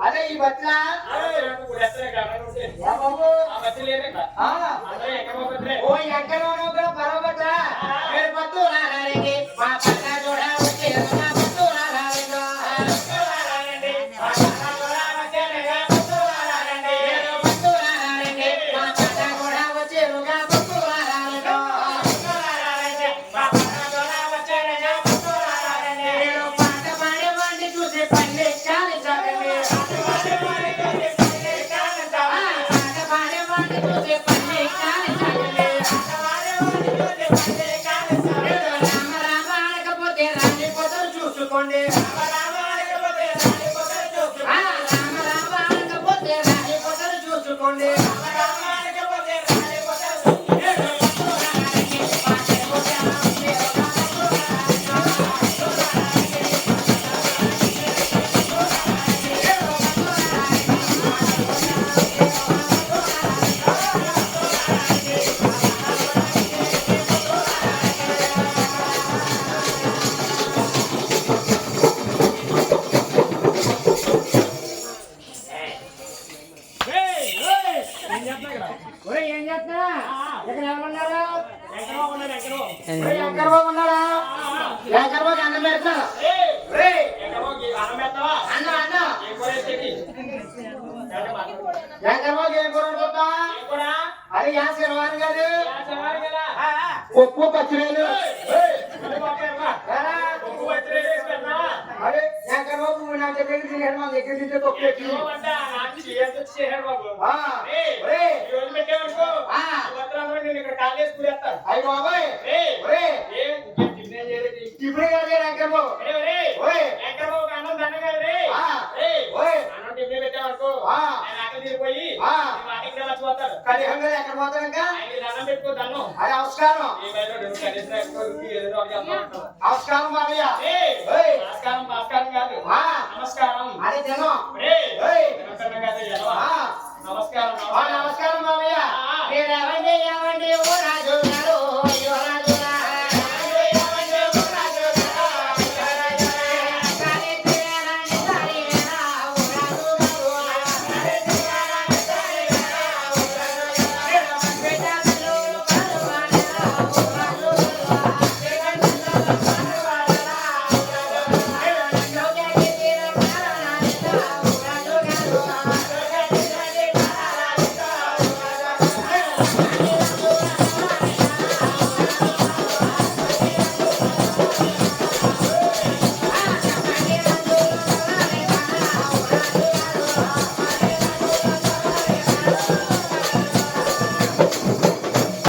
అదే ఈ బట్ల ఓ ఎక్కడో కూడా పర్వత మీరు పత్తు రాగారికి మా పక్క చూడ వచ్చే మా పత్తు రాగారిలో పత్తు రాగారండి మా పక్క కూడా వచ్చే పత్తు రాగారిలో పాట పాడేవాడిని చూసి పల్లె చాలి సాగండి చూసుకోండి చూసుకోండి ఏం చేస్తున్నా ఇక్కడ ఎవరున్నారు వెంకటబాబు ఉన్నారా వెంకటబాబు అన్నం పెడతాను అన్న అన్న వెంకటబాబు ఏం కూర అనుకుంటా అది యా శనివారం కాదు ఉప్పు పచ్చిరేలు అరే వెంకటబాబు నా దగ్గర తినేడు మా దగ్గర తింటే తప్పు అయ్యి బాబాయ్ ఇప్పుడు కాదు వెంకటబాబు కలిహంగా ఎక్కడ పోతాక అది నమస్కారం నమస్కారం బాబయ్య నమస్కారం కాదు నమస్కారం అదే జనం నమస్కారం నమస్కారం బాబయ్య ఏమండి ఓ రాజు